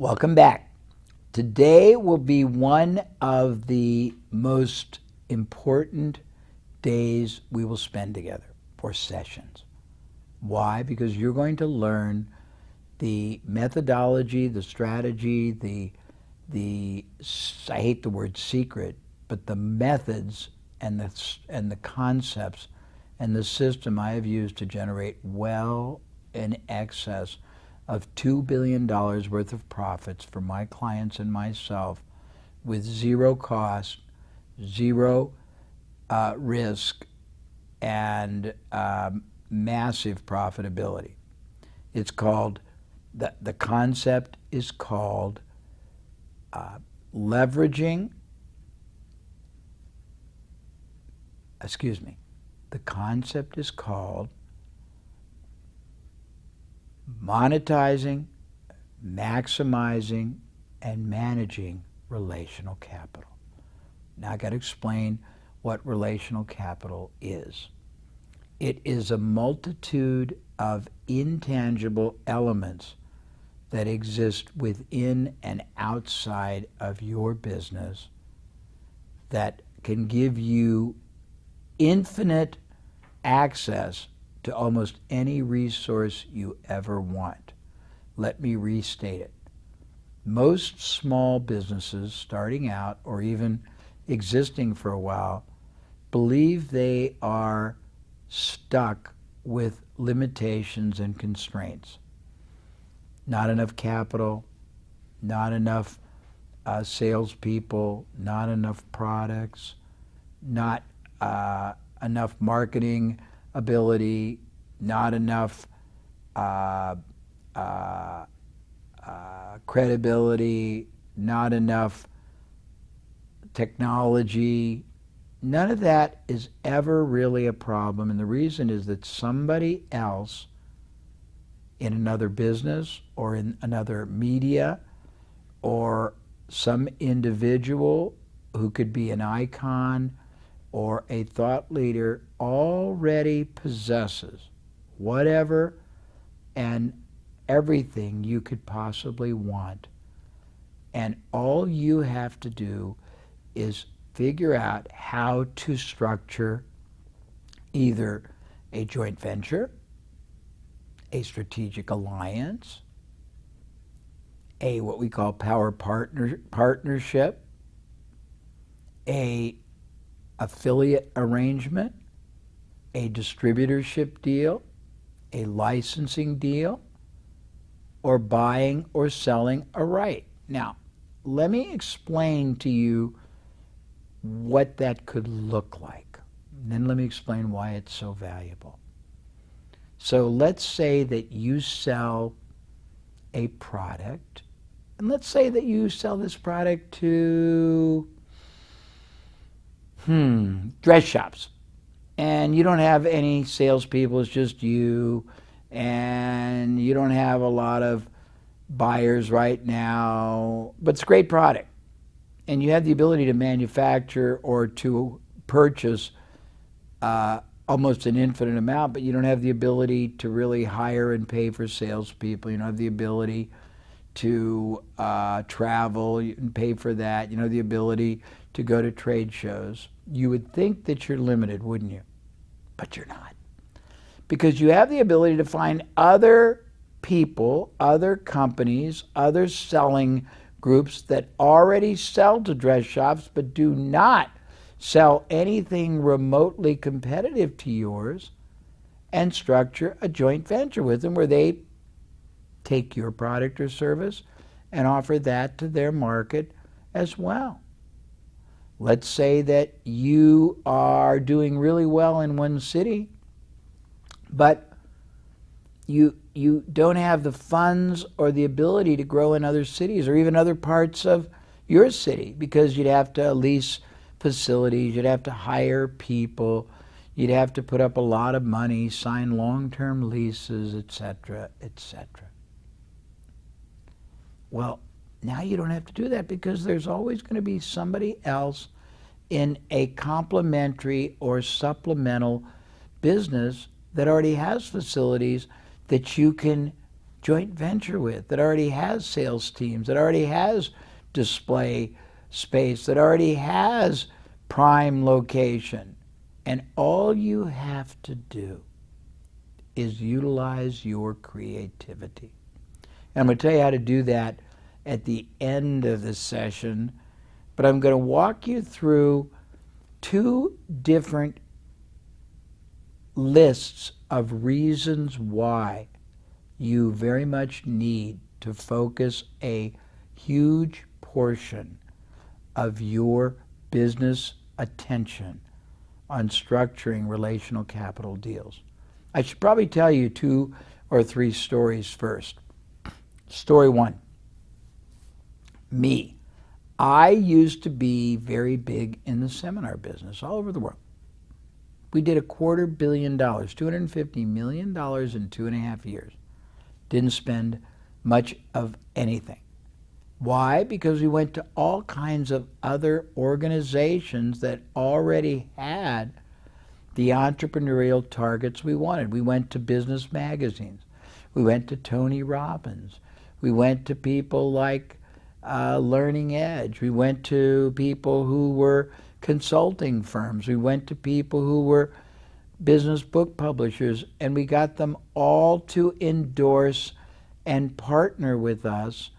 Welcome back. Today will be one of the most important days we will spend together, for sessions. Why? Because you're going to learn the methodology, the strategy, I hate the word secret, but the methods and the concepts and the system I have used to generate well in excess of $2 billion worth of profits for my clients and myself with zero cost, zero risk, and massive profitability. It's called, the concept is called leveraging, the concept is called monetizing, maximizing, and managing relational capital. Now I got to explain what relational capital is. It is a multitude of intangible elements that exist within and outside of your business that can give you infinite access to almost any resource you ever want. Let me restate it. Most small businesses starting out or even existing for a while believe they are stuck with limitations and constraints. Not enough capital, not enough salespeople, not enough products, not enough marketing ability, not enough credibility, not enough technology. None of that is ever really a problem, and the reason is that somebody else in another business or in another media or some individual who could be an icon or a thought leader already possesses whatever and everything you could possibly want. And all you have to do is figure out how to structure either a joint venture, a strategic alliance, a what we call power partnership, a affiliate arrangement, a distributorship deal, a licensing deal, or buying or selling a right. Now, let me explain to you what that could look like. And then let me explain why it's so valuable. So let's say that you sell a product, and let's say that you sell this product to dress shops, and you don't have any salespeople, it's just you, and you don't have a lot of buyers right now, but it's a great product, and you have the ability to manufacture or to purchase almost an infinite amount, but you don't have the ability to really hire and pay for salespeople. You don't have the ability to travel and pay for that. You don't have the ability to go to trade shows. You would think that you're limited, wouldn't you? But you're not. Because you have the ability to find other people, other companies, other selling groups that already sell to dress shops but do not sell anything remotely competitive to yours, and structure a joint venture with them where they take your product or service and offer that to their market as well. Let's say that you are doing really well in one city, but you don't have the funds or the ability to grow in other cities or even other parts of your city, because you'd have to lease facilities, you'd have to hire people, you'd have to put up a lot of money, sign long-term leases, etc., etc. Well, now you don't have to do that, because there's always going to be somebody else in a complementary or supplemental business that already has facilities that you can joint venture with, that already has sales teams, that already has display space, that already has prime location. And all you have to do is utilize your creativity. And I'm going to tell you how to do that at the end of the session, but I'm going to walk you through two different lists of reasons why you very much need to focus a huge portion of your business attention on structuring relational capital deals. I should probably tell you 2 or 3 stories first. Story 1, me. I used to be very big in the seminar business all over the world. We did $250 million, $250 million in 2.5 years. Didn't spend much of anything. Why? Because we went to all kinds of other organizations that already had the entrepreneurial targets we wanted. We went to business magazines. We went to Tony Robbins. We went to people like Learning Edge. We went to people who were consulting firms. We went to people who were business book publishers, and we got them all to endorse and partner with us.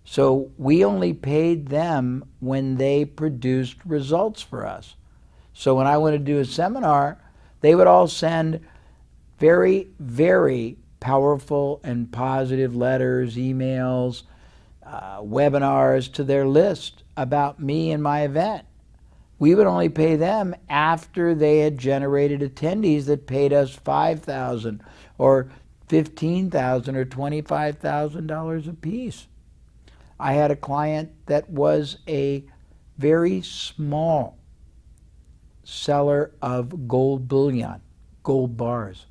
So we only paid them when they produced results for us. So when I wanted to do a seminar, they would all send very, very powerful and positive letters, emails, webinars to their list about me and my event. We would only pay them after they had generated attendees that paid us $5,000 or $15,000 or $25,000 a piece. I had a client that was a very small seller of gold bullion, gold bars,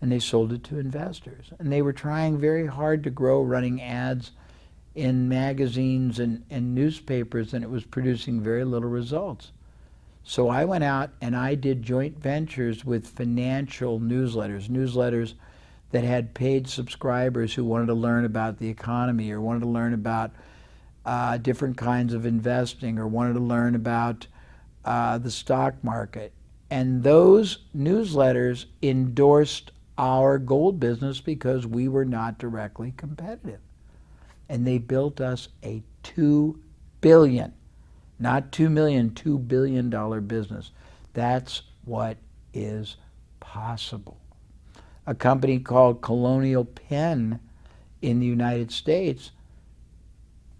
and they sold it to investors. And they were trying very hard to grow, running ads in magazines and newspapers, and it was producing very little results. So I went out and I did joint ventures with financial newsletters that had paid subscribers who wanted to learn about the economy or wanted to learn about different kinds of investing or wanted to learn about the stock market. And those newsletters endorsed our gold business because we were not directly competitive. And they built us a $2 billion, not $2 million, $2 billion business. That's what is possible. A company called Colonial Penn in the United States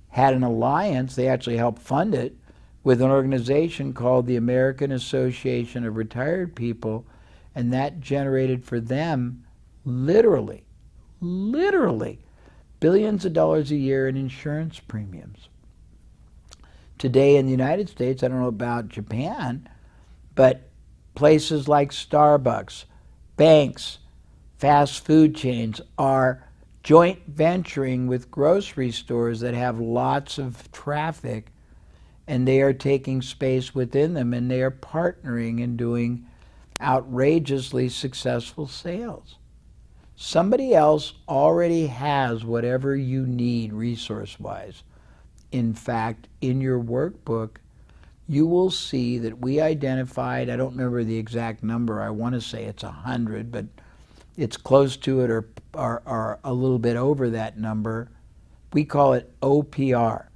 had an alliance, they actually helped fund it, with an organization called the American Association of Retired People, and that generated for them literally billions of dollars a year in insurance premiums. Today in the United States, I don't know about Japan, but places like Starbucks, banks, fast food chains are joint venturing with grocery stores that have lots of traffic, and they are taking space within them, and they are partnering and doing outrageously successful sales. Somebody else already has whatever you need resource-wise. In fact, in your workbook, you will see that we identified, I don't remember the exact number, I want to say it's 100, but it's close to it or a little bit over that number. We call it OPR,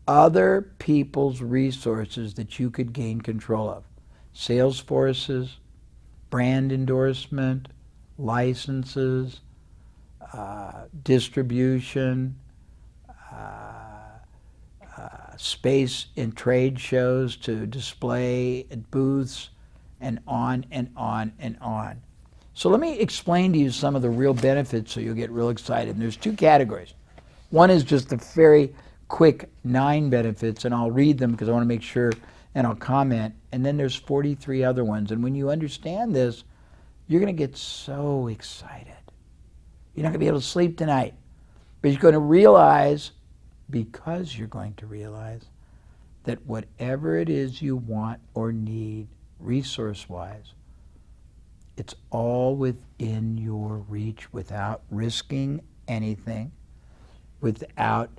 other people's resources that you could gain control of. Sales forces, brand endorsement, licenses, distribution, space in trade shows to display at booths, and on and on and on. So let me explain to you some of the real benefits so you'll get real excited. And there's 2 categories. One is just the very quick 9 benefits, and I'll read them because I want to make sure, and I'll comment. And then there's 43 other ones. And when you understand this, you're going to get so excited. You're not going to be able to sleep tonight. But you're going to realize, because you're going to realize, that whatever it is you want or need resource-wise, it's all within your reach without risking anything, without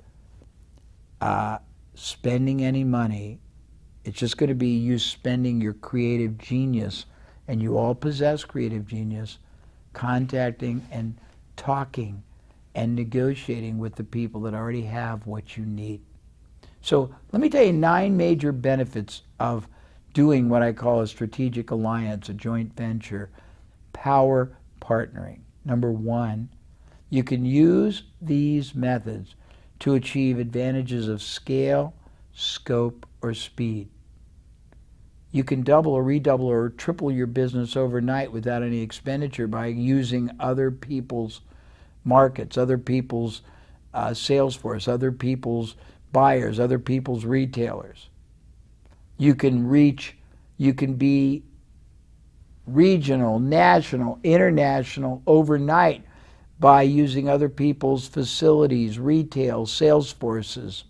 spending any money. It's just going to be you spending your creative genius, and you all possess creative genius, contacting and talking and negotiating with the people that already have what you need. So let me tell you 9 major benefits of doing what I call a strategic alliance, a joint venture, power partnering. Number 1, you can use these methods to achieve advantages of scale, scope, or speed. You can double or redouble or triple your business overnight without any expenditure by using other people's markets, other people's sales force, other people's buyers, other people's retailers. You can be regional, national, international overnight by using other people's facilities, retail, sales forces.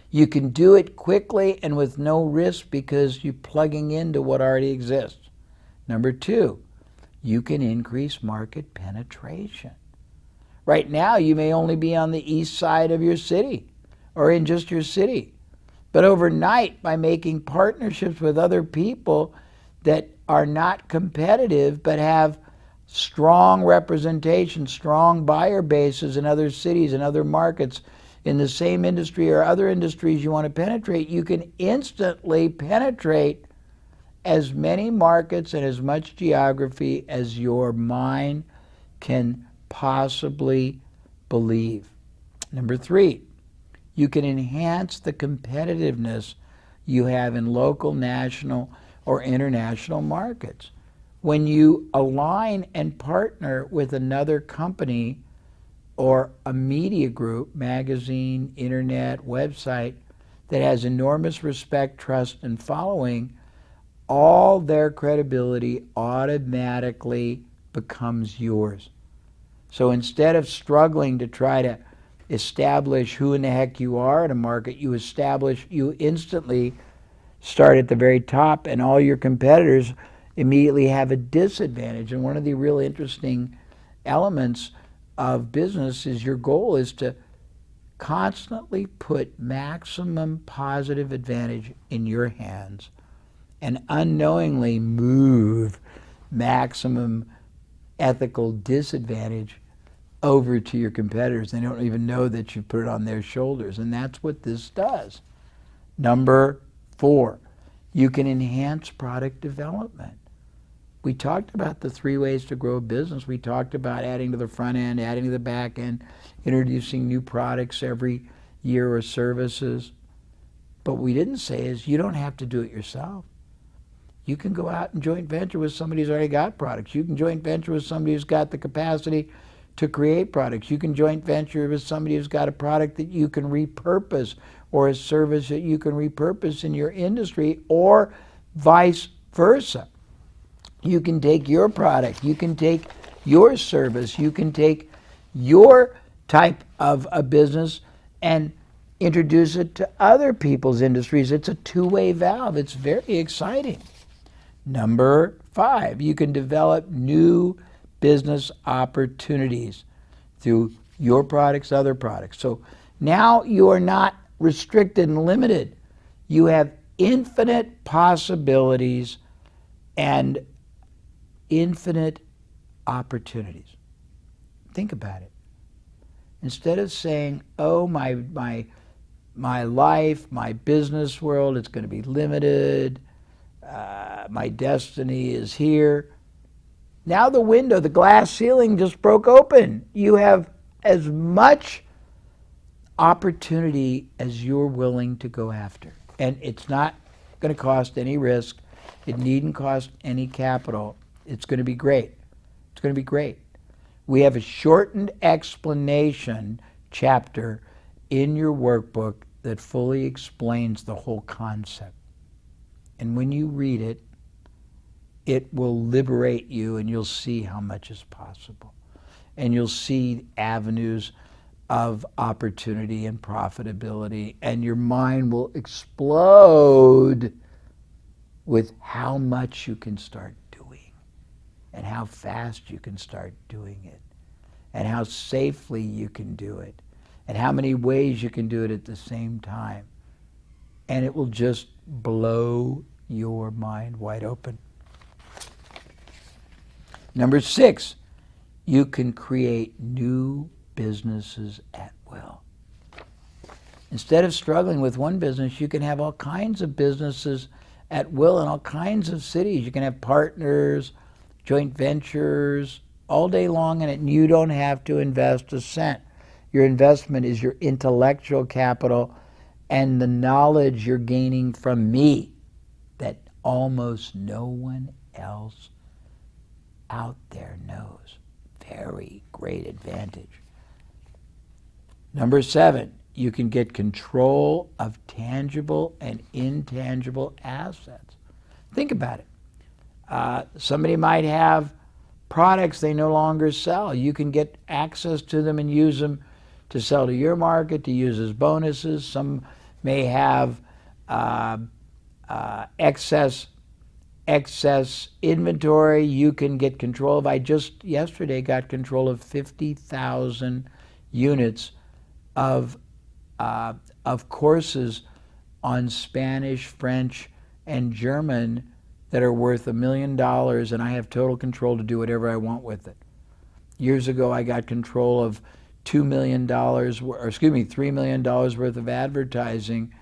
You can do it quickly and with no risk because you're plugging into what already exists. Number 2, you can increase market penetration. Right now, you may only be on the east side of your city or in just your city. But overnight, by making partnerships with other people that are not competitive but have strong representation, strong buyer bases in other cities and other markets in the same industry or other industries you want to penetrate, you can instantly penetrate as many markets and as much geography as your mind can possibly believe. Number 3, you can enhance the competitiveness you have in local, national, or international markets. When you align and partner with another company or a media group, magazine, internet, website, that has enormous respect, trust, and following, all their credibility automatically becomes yours. So instead of struggling to try to establish who in the heck you are in a market, you instantly start at the very top, and all your competitors immediately have a disadvantage. And one of the real interesting elements of business is your goal is to constantly put maximum positive advantage in your hands and unknowingly move maximum ethical disadvantage over to your competitors. They don't even know that you put it on their shoulders, and that's what this does. Number 4, you can enhance product development. We talked about the 3 ways to grow a business. We talked about adding to the front end, adding to the back end, introducing new products every year or services. But what we didn't say is you don't have to do it yourself. You can go out and joint venture with somebody who's already got products. You can joint venture with somebody who's got the capacity to create products. You can joint venture with somebody who's got a product that you can repurpose or a service that you can repurpose in your industry, or vice versa. You can take your product, you can take your service, you can take your type of a business and introduce it to other people's industries. It's a 2-way valve. It's very exciting. Number 5, you can develop new business opportunities through your products, other products. So now you are not restricted and limited. You have infinite possibilities and infinite opportunities. Think about it. Instead of saying, oh, my life, my business world, it's going to be limited, my destiny is here. Now the window, the glass ceiling just broke open. You have as much opportunity as you're willing to go after. And it's not going to cost any risk. It needn't cost any capital. It's going to be great. It's going to be great. We have a shortened explanation chapter in your workbook that fully explains the whole concept. And when you read it, it will liberate you, and you'll see how much is possible. And you'll see avenues of opportunity and profitability, and your mind will explode with how much you can start doing and how fast you can start doing it. and how safely you can do it and how many ways you can do it at the same time. And it will just blow your mind wide open. Number 6, you can create new businesses at will. Instead of struggling with one business, you can have all kinds of businesses at will in all kinds of cities. You can have partners, joint ventures, all day long, and you don't have to invest a cent. Your investment is your intellectual capital and the knowledge you're gaining from me that almost no one else out there knows. Very great advantage. Number 7, you can get control of tangible and intangible assets. Think about it. Somebody might have products they no longer sell. You can get access to them and use them to sell to your market, to use as bonuses. Some may have excess inventory you can get control of. I just yesterday got control of 50,000 units of courses on Spanish, French, and German that are worth $1 million, and I have total control to do whatever I want with it. Years ago, I got control of $3 million worth of advertising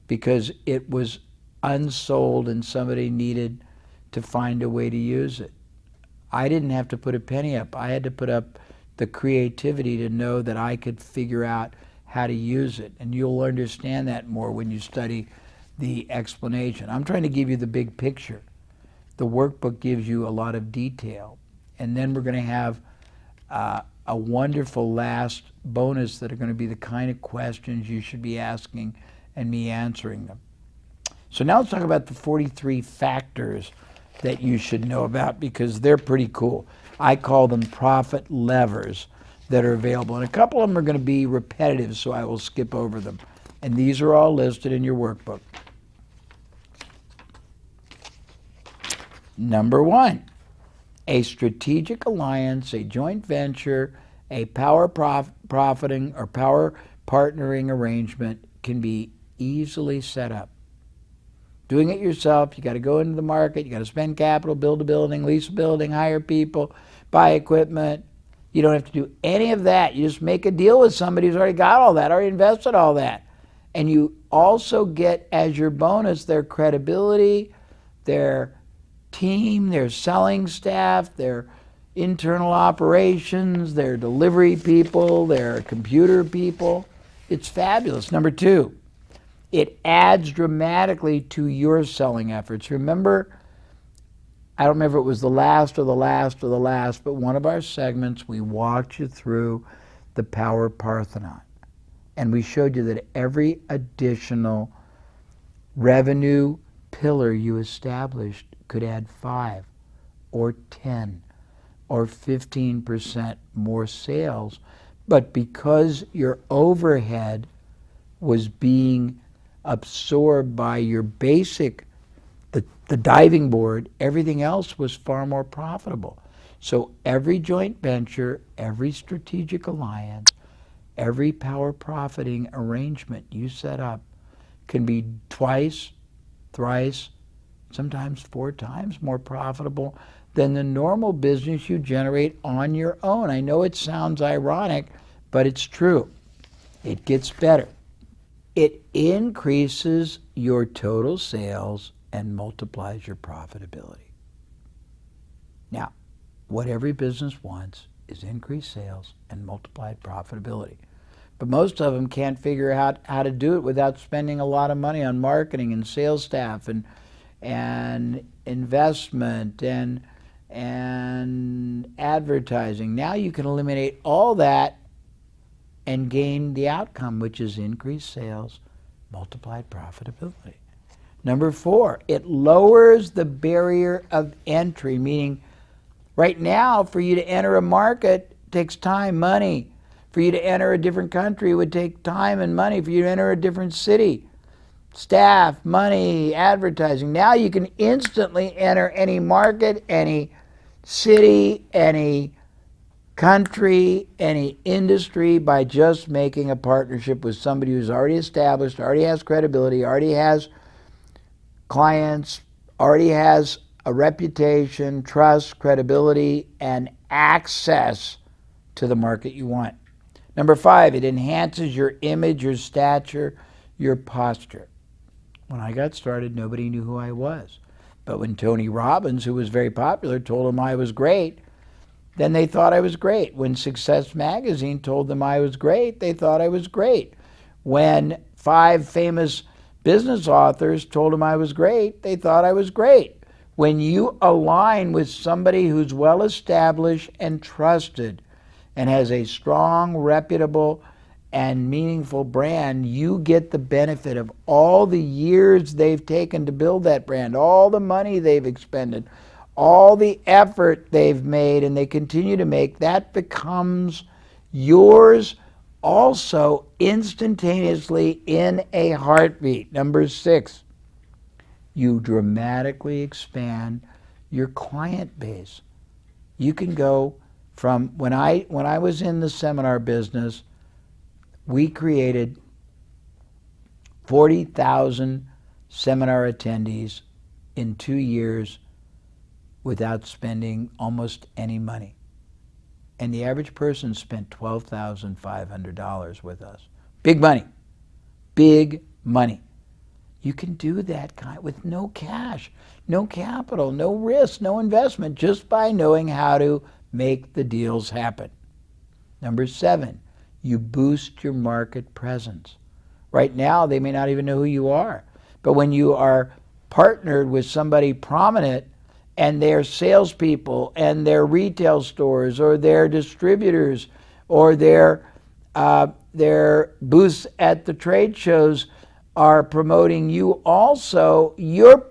because it was unsold and somebody needed to find a way to use it. I didn't have to put a penny up. I had to put up the creativity to know that I could figure out how to use it. And you'll understand that more when you study the explanation. I'm trying to give you the big picture. The workbook gives you a lot of detail. And then we're going to have a wonderful last bonus that are going to be the kind of questions you should be asking and me answering them. So now let's talk about the 43 factors that you should know about because they're pretty cool. I call them profit levers that are available. And a couple of them are going to be repetitive, so I will skip over them. And these are all listed in your workbook. Number 1, a strategic alliance, a joint venture, a power profiting or power partnering arrangement can be easily set up. Doing it yourself, you got to go into the market, you got to spend capital, build a building, lease a building, hire people, buy equipment. You don't have to do any of that. You just make a deal with somebody who's already got all that, already invested all that. And you also get as your bonus their credibility, their team, their selling staff, their internal operations, their delivery people, their computer people. It's fabulous. Number 2, it adds dramatically to your selling efforts. Remember, I don't remember if it was the last, but one of our segments, we walked you through the Power Parthenon. And we showed you that every additional revenue pillar you established could add 5 or 10 or 15% more sales. But because your overhead was being absorbed by your basic, the diving board, everything else was far more profitable. So every joint venture, every strategic alliance, every power profiting arrangement you set up can be twice, thrice, sometimes 4 times more profitable than the normal business you generate on your own. I know it sounds ironic, but it's true. It gets better. It increases your total sales and multiplies your profitability. Now, what every business wants is increased sales and multiplied profitability. But most of them can't figure out how to do it without spending a lot of money on marketing and sales staff and investment and advertising. Now you can eliminate all that and gain the outcome, which is increased sales, multiplied profitability. Number 4, it lowers the barrier of entry, meaning right now for you to enter a market takes time, money. For you to enter a different country would take time and money. For you to enter a different city, staff, money, advertising. Now you can instantly enter any market, any city, any country, any industry by just making a partnership with somebody who's already established, already has credibility, already has clients, already has a reputation, trust, credibility, and access to the market you want. Number 5, it enhances your image, your stature, your posture. When I got started, nobody knew who I was. But when Tony Robbins, who was very popular, told them I was great, then they thought I was great. When Success Magazine told them I was great, they thought I was great. When 5 famous business authors told them I was great, they thought I was great. When you align with somebody who's well established and trusted and has a strong, reputable, and meaningful brand, you get the benefit of all the years they've taken to build that brand, all the money they've expended, all the effort they've made, and they continue to make. That becomes yours also instantaneously in a heartbeat. Number 6, you dramatically expand your client base. You can go from, when I was in the seminar business, we created 40,000 seminar attendees in 2 years without spending almost any money. And the average person spent $12,500 with us. Big money. Big money. You can do that kind with no cash, no capital, no risk, no investment, just by knowing how to make the deals happen. Number 7, you boost your market presence. Right now, they may not even know who you are. But when you are partnered with somebody prominent, and their salespeople and their retail stores or their distributors or their booths at the trade shows are promoting you also, your